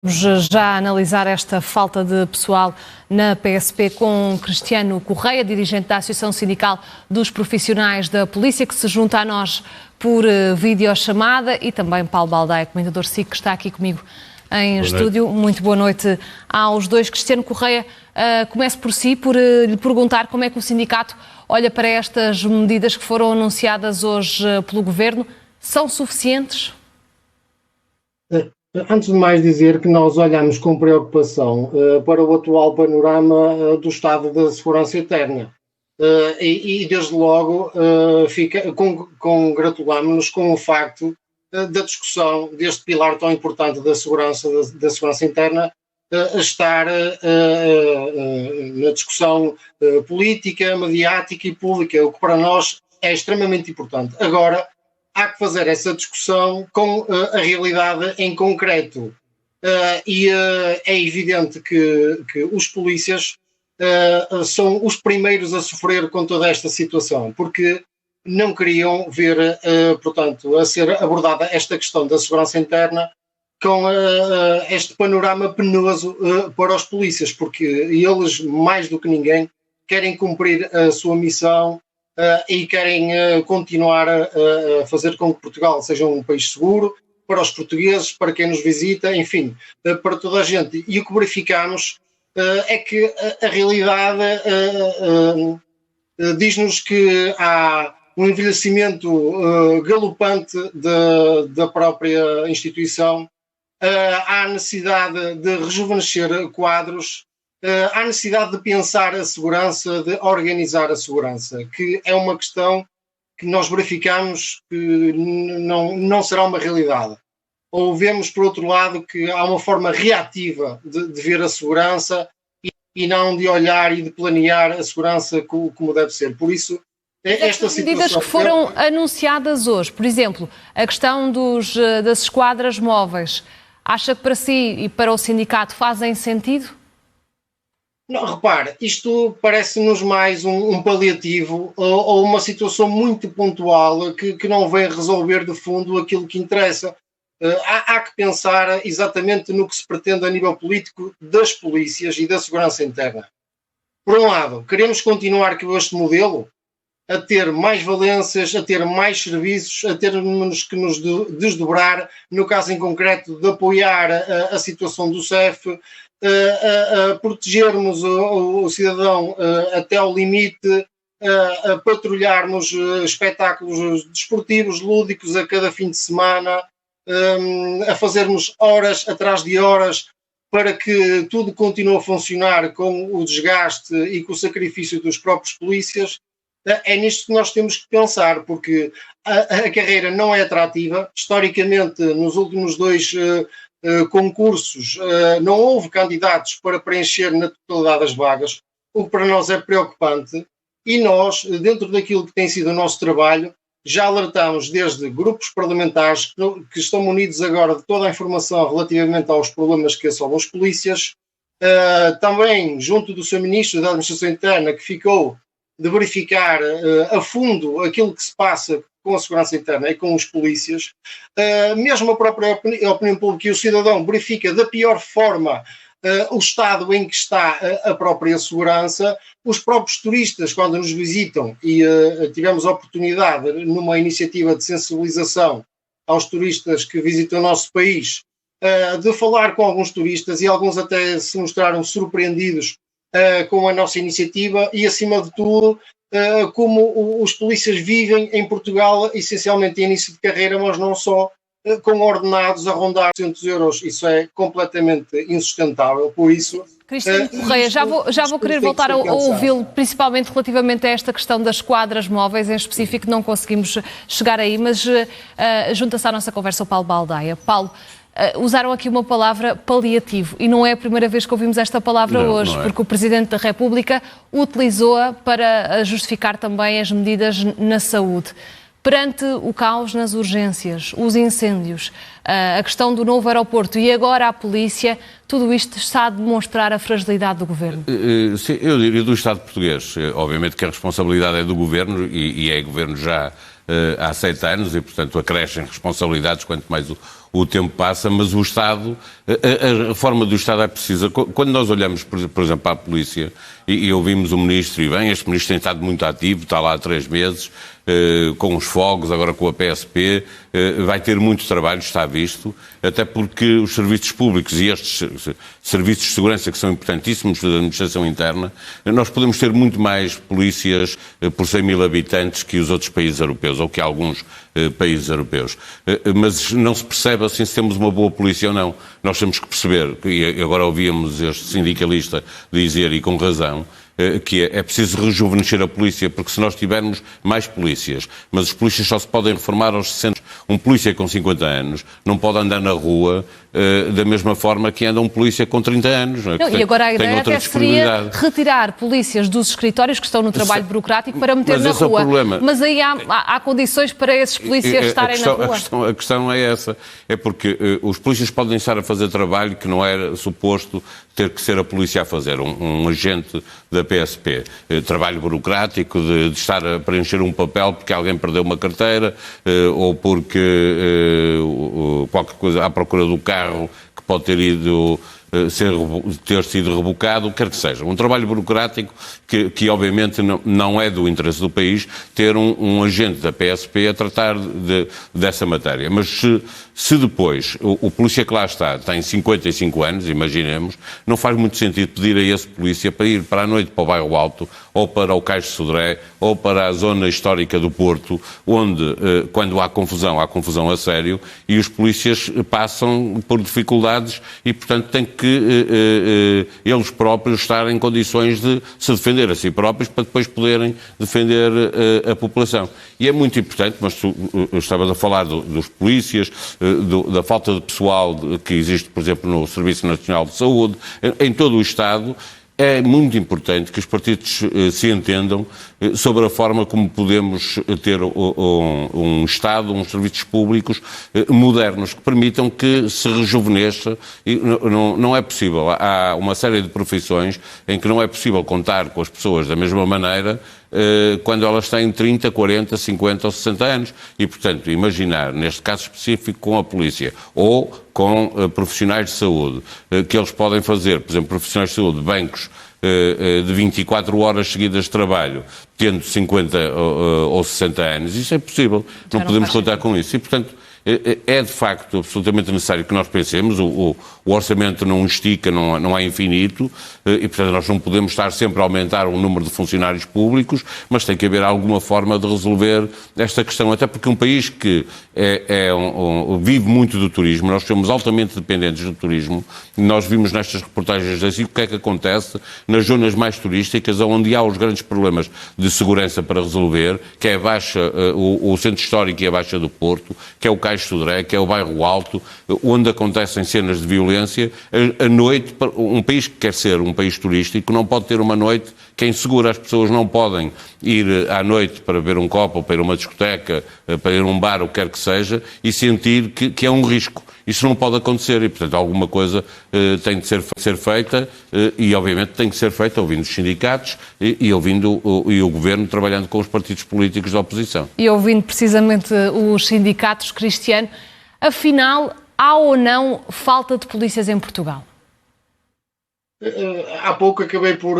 Vamos já analisar esta falta de pessoal na PSP com Cristiano Correia, dirigente da Associação Sindical dos Profissionais da Polícia, que se junta a nós por videochamada, e também Paulo Baldaia, comentador SIC, que está aqui comigo em estúdio. Muito boa noite aos dois. Cristiano Correia, começo por si, por lhe perguntar como é que o sindicato olha para estas medidas que foram anunciadas hoje pelo Governo. São suficientes? Antes de mais dizer que nós olhamos com preocupação para o atual panorama do estado da segurança interna e desde logo congratulamos-nos com o facto da discussão deste pilar tão importante da segurança interna estar na discussão política, mediática e pública, o que para nós é extremamente importante. Agora, há que fazer essa discussão com a realidade em concreto. E é evidente que os polícias são os primeiros a sofrer com toda esta situação, porque não queriam ver, portanto, a ser abordada esta questão da segurança interna com este panorama penoso para os polícias, porque eles, mais do que ninguém, querem cumprir a sua missão e querem continuar a fazer com que Portugal seja um país seguro para os portugueses, para quem nos visita, enfim, para toda a gente. E o que verificamos é que a realidade diz-nos que há um envelhecimento galopante da própria instituição, há necessidade de rejuvenescer quadros, há necessidade de pensar a segurança, de organizar a segurança, que é uma questão que nós verificamos que não será uma realidade. Ou vemos, por outro lado, que há uma forma reativa de ver a segurança e não de olhar e de planear a segurança como deve ser. Por isso, esta situação... medidas que foram anunciadas hoje, por exemplo, a questão das esquadras móveis, acha que para si e para o sindicato fazem sentido? Não, repare, isto parece-nos mais um paliativo ou uma situação muito pontual que não vem resolver de fundo aquilo que interessa. Há que pensar exatamente no que se pretende a nível político das polícias e da segurança interna. Por um lado, queremos continuar com este modelo, a ter mais valências, a ter mais serviços, a termos que nos desdobrar, no caso em concreto de apoiar a situação do CEF, a protegermos o cidadão até ao limite, a patrulharmos espetáculos desportivos, lúdicos a cada fim de semana, a fazermos horas atrás de horas para que tudo continue a funcionar com o desgaste e com o sacrifício dos próprios polícias. É nisto que nós temos que pensar, porque a carreira não é atrativa. Historicamente, nos últimos dois concursos, não houve candidatos para preencher na totalidade das vagas, o que para nós é preocupante, e nós, dentro daquilo que tem sido o nosso trabalho, já alertamos desde grupos parlamentares que estão munidos agora de toda a informação relativamente aos problemas que assolam os polícias, também junto do seu Ministro da Administração Interna, que ficou de verificar a fundo aquilo que se passa com a segurança interna e com os polícias, mesmo a própria opinião pública e o cidadão verifica da pior forma o estado em que está a própria segurança. Os próprios turistas, quando nos visitam, e tivemos a oportunidade, numa iniciativa de sensibilização aos turistas que visitam o nosso país, de falar com alguns turistas, e alguns até se mostraram surpreendidos com a nossa iniciativa e, acima de tudo, como os polícias vivem em Portugal, essencialmente em início de carreira, mas não só, com ordenados a rondar 200 euros. Isso é completamente insustentável. Por isso... Cristiano Correia, já vou querer voltar a ouvi-lo, principalmente relativamente a esta questão das esquadras móveis, em específico não conseguimos chegar aí, mas junta-se à nossa conversa o Paulo Baldaia. Paulo, usaram aqui uma palavra paliativo, e não é a primeira vez que ouvimos esta palavra hoje, porque o Presidente da República utilizou-a para justificar também as medidas na saúde. Perante o caos nas urgências, os incêndios, a questão do novo aeroporto e agora a polícia, tudo isto está a demonstrar a fragilidade do Governo? Sim, eu diria do Estado português. Obviamente que a responsabilidade é do Governo e é Governo já há 7 anos e, portanto, acrescem responsabilidades, quanto mais o tempo passa, mas o Estado, a reforma do Estado é precisa. Quando nós olhamos, por exemplo, para a polícia, e ouvimos o Ministro, e bem, este Ministro tem estado muito ativo, está lá há 3 meses, com os fogos, agora com a PSP, vai ter muito trabalho, está visto, até porque os serviços públicos e estes serviços de segurança que são importantíssimos da administração interna, nós podemos ter muito mais polícias por 100 mil habitantes que os outros países europeus, ou que alguns países europeus. Mas não se percebe assim se temos uma boa polícia ou não. Nós temos que perceber, e agora ouvíamos este sindicalista dizer, e com razão, que é preciso rejuvenescer a polícia, porque se nós tivermos mais polícias, mas os polícias só se podem reformar aos 60, um polícia com 50 anos não pode andar na rua da mesma forma que anda um polícia com 30 anos. Não, e agora a ideia até seria retirar polícias dos escritórios que estão no trabalho burocrático para meter na rua. Mas aí há condições para esses polícias estarem na rua? A questão é essa. É porque os polícias podem estar a fazer trabalho que não era suposto ter que ser a polícia a fazer. Um agente da PSP. Trabalho burocrático de estar a preencher um papel porque alguém perdeu uma carteira ou porque qualquer coisa à procura do carro que pode ter ido ter sido rebocado, quer que seja. Um trabalho burocrático que obviamente não é do interesse do país ter um agente da PSP a tratar dessa matéria. Mas se depois o polícia que lá está tem 55 anos, imaginemos, não faz muito sentido pedir a esse polícia para ir para a noite para o Bairro Alto, ou para o Cais de Sodré, ou para a zona histórica do Porto, onde, quando há confusão a sério, e os polícias passam por dificuldades e, portanto, têm que eles próprios estar em condições de se defender a si próprios para depois poderem defender a população. E é muito importante, mas tu estavas a falar dos polícias, da falta de pessoal que existe, por exemplo, no Serviço Nacional de Saúde, em todo o Estado. É muito importante que os partidos se entendam sobre a forma como podemos ter um Estado, uns serviços públicos modernos que permitam que se rejuvenesça. Não é possível. Há uma série de profissões em que não é possível contar com as pessoas da mesma maneira quando elas têm 30, 40, 50 ou 60 anos. E, portanto, imaginar, neste caso específico, com a polícia ou com profissionais de saúde, que eles podem fazer, por exemplo, profissionais de saúde, bancos de 24 horas seguidas de trabalho, tendo 50 ou 60 anos, isso é possível. Não podemos contar com isso. E, portanto, é de facto absolutamente necessário que nós pensemos, o orçamento não estica, não é infinito, e portanto nós não podemos estar sempre a aumentar o número de funcionários públicos, mas tem que haver alguma forma de resolver esta questão, até porque um país que vive muito do turismo, nós somos altamente dependentes do turismo, nós vimos nestas reportagens assim o que é que acontece nas zonas mais turísticas, onde há os grandes problemas de segurança para resolver, que é a Baixa, o centro histórico e a Baixa do Porto, que é o Cais de Sodré, que é o Bairro Alto, onde acontecem cenas de violência. A noite, um país que quer ser um país turístico não pode ter uma noite que é insegura. As pessoas não podem ir à noite para beber um copo, ou para ir a uma discoteca, para ir a um bar, o que quer que seja, e sentir que é um risco. Isso não pode acontecer e, portanto, alguma coisa tem de ser feita e, obviamente, tem que ser feita ouvindo os sindicatos e ouvindo o Governo trabalhando com os partidos políticos da oposição. E ouvindo precisamente os sindicatos, Cristiano, afinal, há ou não falta de polícias em Portugal? Há pouco acabei por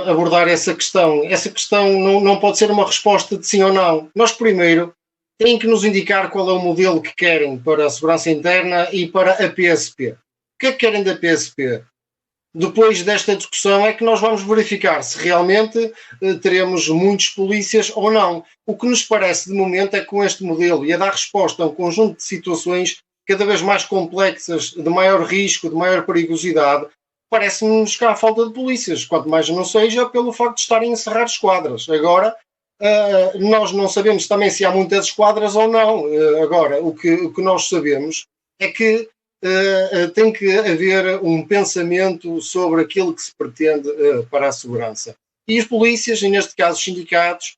abordar essa questão. Essa questão não pode ser uma resposta de sim ou não. Nós, primeiro, têm que nos indicar qual é o modelo que querem para a segurança interna e para a PSP. O que é que querem da PSP? Depois desta discussão é que nós vamos verificar se realmente teremos muitos polícias ou não. O que nos parece de momento é que com este modelo e a dar resposta a um conjunto de situações cada vez mais complexas, de maior risco, de maior perigosidade, parece-nos que há falta de polícias, quanto mais não seja pelo facto de estarem a encerrar esquadras. Agora, nós não sabemos também se há muitas esquadras ou não. Agora, o que nós sabemos é que tem que haver um pensamento sobre aquilo que se pretende para a segurança. E os polícias, e neste caso os sindicatos,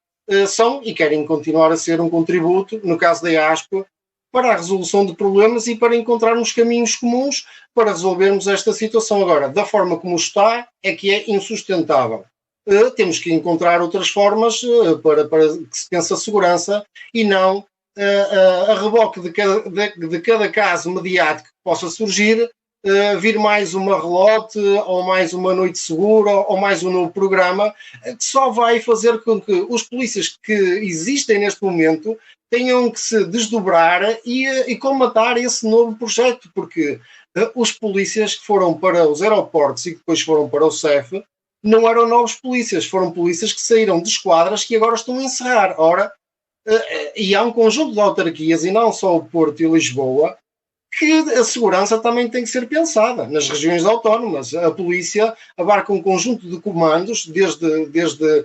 são e querem continuar a ser um contributo, no caso da ASP, para a resolução de problemas e para encontrarmos caminhos comuns para resolvermos esta situação. Agora, da forma como está, é que é insustentável. Temos que encontrar outras formas para que se pense a segurança e não a reboque de cada caso mediático que possa surgir, vir mais uma relote, ou mais uma noite segura, ou mais um novo programa, que só vai fazer com que os polícias que existem neste momento tenham que se desdobrar e colmatar esse novo projeto, porque os polícias que foram para os aeroportos e que depois foram para o CEF não eram novos polícias, foram polícias que saíram de esquadras que agora estão a encerrar. Ora, e há um conjunto de autarquias, e não só o Porto e Lisboa, que a segurança também tem que ser pensada. Nas regiões autónomas, a polícia abarca um conjunto de comandos, desde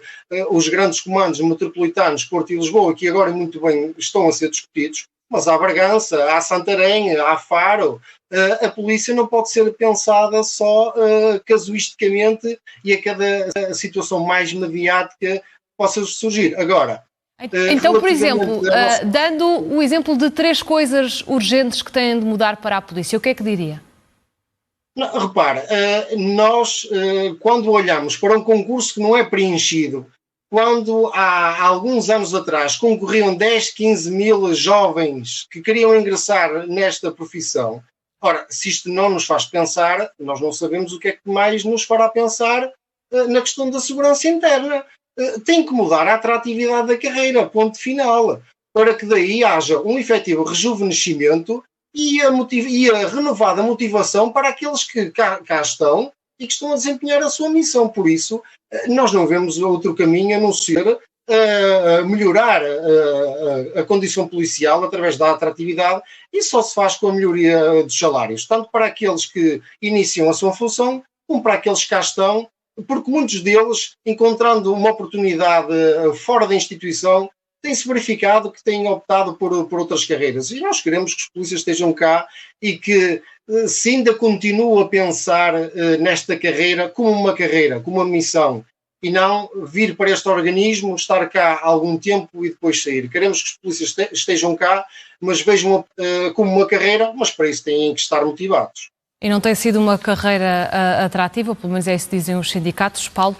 os grandes comandos metropolitanos, Porto e Lisboa, que agora muito bem estão a ser discutidos, mas há Bragança, há Santarém, há Faro. A polícia não pode ser pensada só casuisticamente e a cada situação mais mediática possa surgir. Agora, então, por exemplo, dando o exemplo de 3 coisas urgentes que têm de mudar para a polícia, o que é que diria? Não, repara, nós, quando olhamos para um concurso que não é preenchido, quando há alguns anos atrás concorriam 10, 15 mil jovens que queriam ingressar nesta profissão, ora, se isto não nos faz pensar, nós não sabemos o que é que mais nos fará pensar na questão da segurança interna. Tem que mudar a atratividade da carreira, ponto final, para que daí haja um efetivo rejuvenescimento e a renovada motivação para aqueles que cá estão e que estão a desempenhar a sua missão. Por isso, nós não vemos outro caminho a não ser melhorar a condição policial através da atratividade, e só se faz com a melhoria dos salários, tanto para aqueles que iniciam a sua função, como para aqueles que cá estão, porque muitos deles, encontrando uma oportunidade fora da instituição, têm-se verificado que têm optado por outras carreiras. E nós queremos que os polícias estejam cá e que se ainda continuem a pensar nesta carreira, como uma missão, e não vir para este organismo, estar cá há algum tempo e depois sair. Queremos que os polícias estejam cá, mas vejam como uma carreira, mas para isso têm que estar motivados. E não tem sido uma carreira atrativa, pelo menos é isso que dizem os sindicatos, Paulo?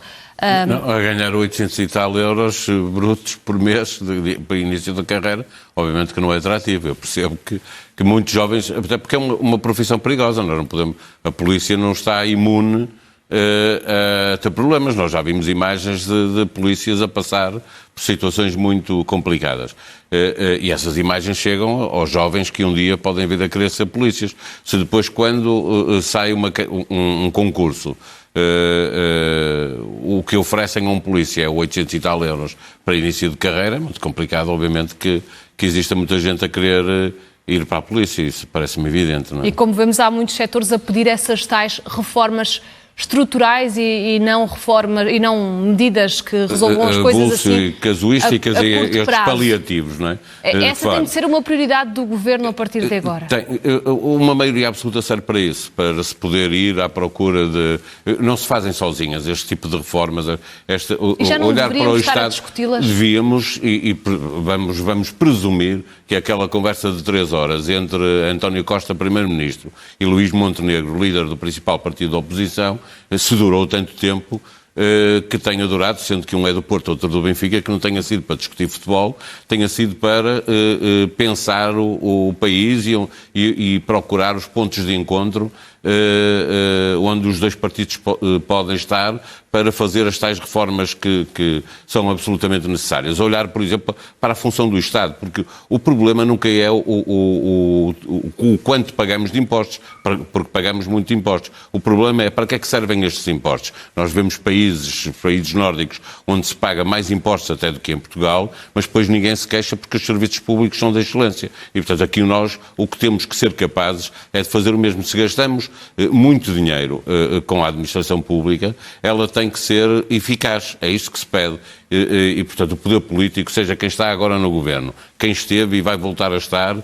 Não, a ganhar 800 e tal euros brutos por mês para início da carreira, obviamente que não é atrativo. Eu percebo que muitos jovens, até porque é uma profissão perigosa, nós não podemos, a polícia não está imune a ter problemas. Nós já vimos imagens de polícias a passar por situações muito complicadas. E essas imagens chegam aos jovens que um dia podem vir a querer ser polícias. Se depois, quando sai um concurso, o que oferecem a um polícia é 800 e tal euros para início de carreira, é muito complicado, obviamente, que exista muita gente a querer ir para a polícia. Isso parece-me evidente, não é? E como vemos, há muitos setores a pedir essas tais reformas estruturais e não reformas e não medidas que resolvam as coisas assim casuísticas a e estes prazo. Paliativos, não é? Essa tem de ser uma prioridade do Governo a partir de agora. Uma maioria absoluta serve para isso, para se poder ir à procura de... Não se fazem sozinhas este tipo de reformas. E já não olhar para o Estado, a discuti-las? devíamos e vamos presumir que aquela conversa de 3 horas entre António Costa, Primeiro-Ministro, e Luís Montenegro, líder do principal partido da oposição, se durou tanto tempo que tenha durado, sendo que um é do Porto, outro do Benfica, que não tenha sido para discutir futebol, tenha sido para pensar o país e procurar os pontos de encontro onde os dois partidos podem estar para fazer as tais reformas que são absolutamente necessárias. Olhar, por exemplo, para a função do Estado, porque o problema nunca é o quanto pagamos de impostos, porque pagamos muito impostos. O problema é para que é que servem estes impostos. Nós vemos países nórdicos onde se paga mais impostos até do que em Portugal, mas depois ninguém se queixa porque os serviços públicos são de excelência. E, portanto, aqui nós o que temos que ser capazes é de fazer o mesmo. Se gastamos muito dinheiro com a administração pública, ela tem que ser eficaz. É isso que se pede. E, portanto, o poder político, seja quem está agora no governo, quem esteve e vai voltar a estar,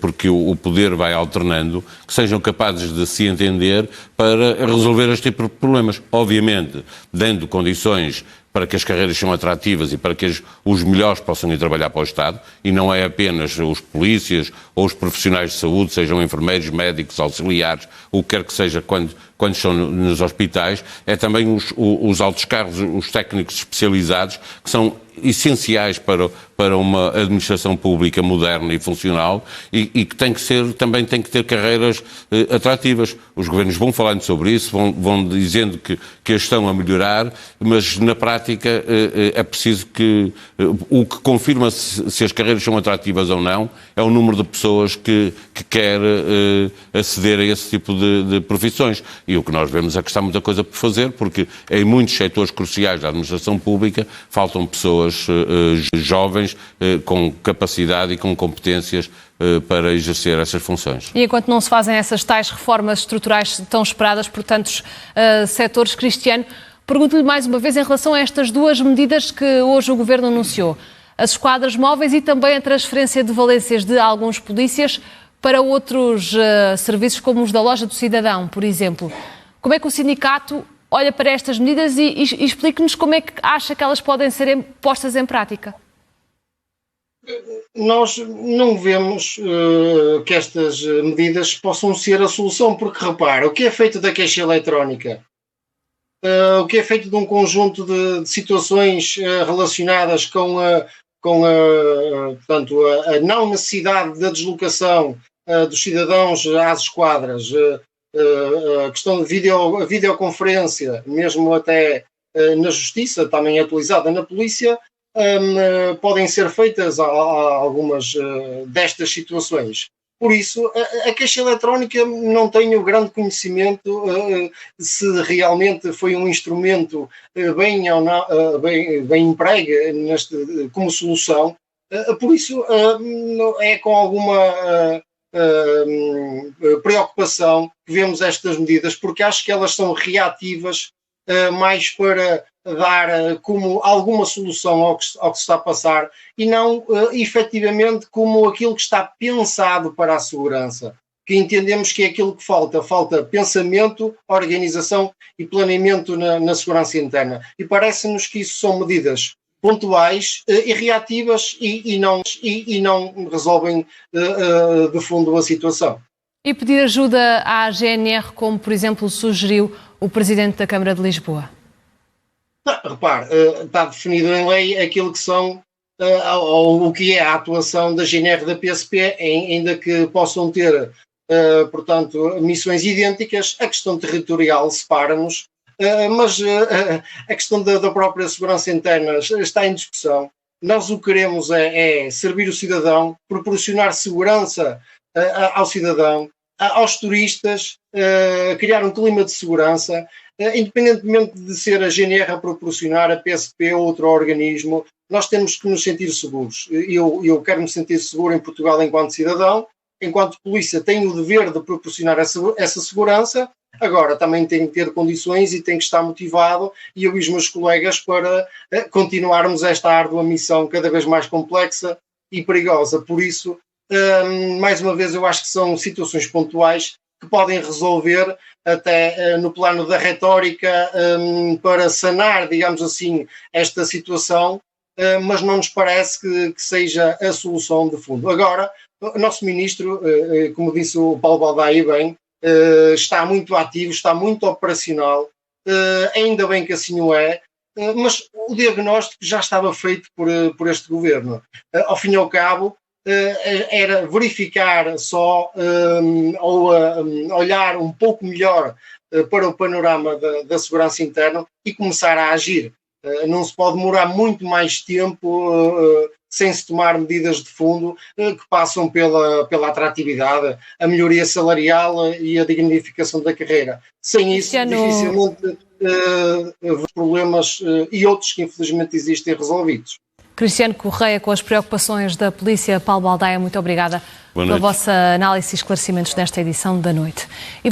porque o poder vai alternando, que sejam capazes de se entender para resolver este tipo de problemas. Obviamente, dando condições para que as carreiras sejam atrativas e para que os melhores possam ir trabalhar para o Estado, e não é apenas os polícias ou os profissionais de saúde, sejam enfermeiros, médicos, auxiliares, o que quer que seja quando estão nos hospitais, é também os altos cargos, os técnicos especializados, que são essenciais para uma administração pública moderna e funcional e que também tem que ter carreiras atrativas. Os governos vão falando sobre isso, vão dizendo que as estão a melhorar, mas na prática é preciso que o que confirma se as carreiras são atrativas ou não é o número de pessoas que quer aceder a esse tipo de profissões. E o que nós vemos é que está muita coisa por fazer, porque em muitos setores cruciais da administração pública faltam pessoas jovens com capacidade e com competências para exercer essas funções. E enquanto não se fazem essas tais reformas estruturais tão esperadas por tantos setores, Cristiano, pergunto-lhe mais uma vez em relação a estas duas medidas que hoje o Governo anunciou. As esquadras móveis e também a transferência de valências de alguns polícias para outros serviços como os da Loja do Cidadão, por exemplo. Como é que o sindicato olha para estas medidas e explique-nos como é que acha que elas podem ser postas em prática? Nós não vemos que estas medidas possam ser a solução, porque repara, o que é feito da queixa eletrónica, o que é feito de um conjunto de situações relacionadas portanto, a não necessidade da deslocação dos cidadãos às esquadras, a questão de videoconferência, mesmo até na Justiça, também atualizada na Polícia, podem ser feitas algumas destas situações. Por isso, a queixa eletrónica não tenho grande conhecimento se realmente foi um instrumento bem empregue como solução. Por isso, é com alguma preocupação que vemos estas medidas, porque acho que elas são reativas mais para dar como alguma solução ao que se está a passar e não efetivamente como aquilo que está pensado para a segurança, que entendemos que é aquilo que falta pensamento, organização e planeamento na segurança interna, e parece-nos que isso são medidas pontuais e reativas e não resolvem de fundo a situação. E pedir ajuda à GNR, como por exemplo sugeriu o Presidente da Câmara de Lisboa? Repare, está definido em lei aquilo que são o que é a atuação da GNR da PSP, ainda que possam ter, portanto, missões idênticas. A questão territorial separa-nos, mas a questão da própria segurança interna está em discussão. Nós o que queremos é servir o cidadão, proporcionar segurança ao cidadão, aos turistas, criar um clima de segurança, independentemente de ser a GNR a proporcionar, a PSP ou outro organismo, nós temos que nos sentir seguros. Eu quero me sentir seguro em Portugal enquanto cidadão, enquanto polícia tenho o dever de proporcionar essa segurança, agora também tenho que ter condições e tenho que estar motivado, e eu e os meus colegas, para continuarmos esta árdua missão cada vez mais complexa e perigosa. Por isso, mais uma vez, eu acho que são situações pontuais que podem resolver até no plano da retórica para sanar, digamos assim, esta situação, mas não nos parece que seja a solução de fundo. Agora, o nosso ministro, como disse o Paulo Baldaia bem, está muito ativo, está muito operacional, ainda bem que assim o é, mas o diagnóstico já estava feito por este governo. Ao fim e ao cabo, era verificar só ou olhar um pouco melhor para o panorama da segurança interna e começar a agir. Não se pode demorar muito mais tempo sem se tomar medidas de fundo que passam pela atratividade, a melhoria salarial e a dignificação da carreira. Sem isso, dificilmente os problemas e outros que infelizmente existem resolvidos. Cristiano Correia, com as preocupações da polícia. Paulo Baldaia, muito obrigada pela vossa análise e esclarecimentos nesta edição da noite. E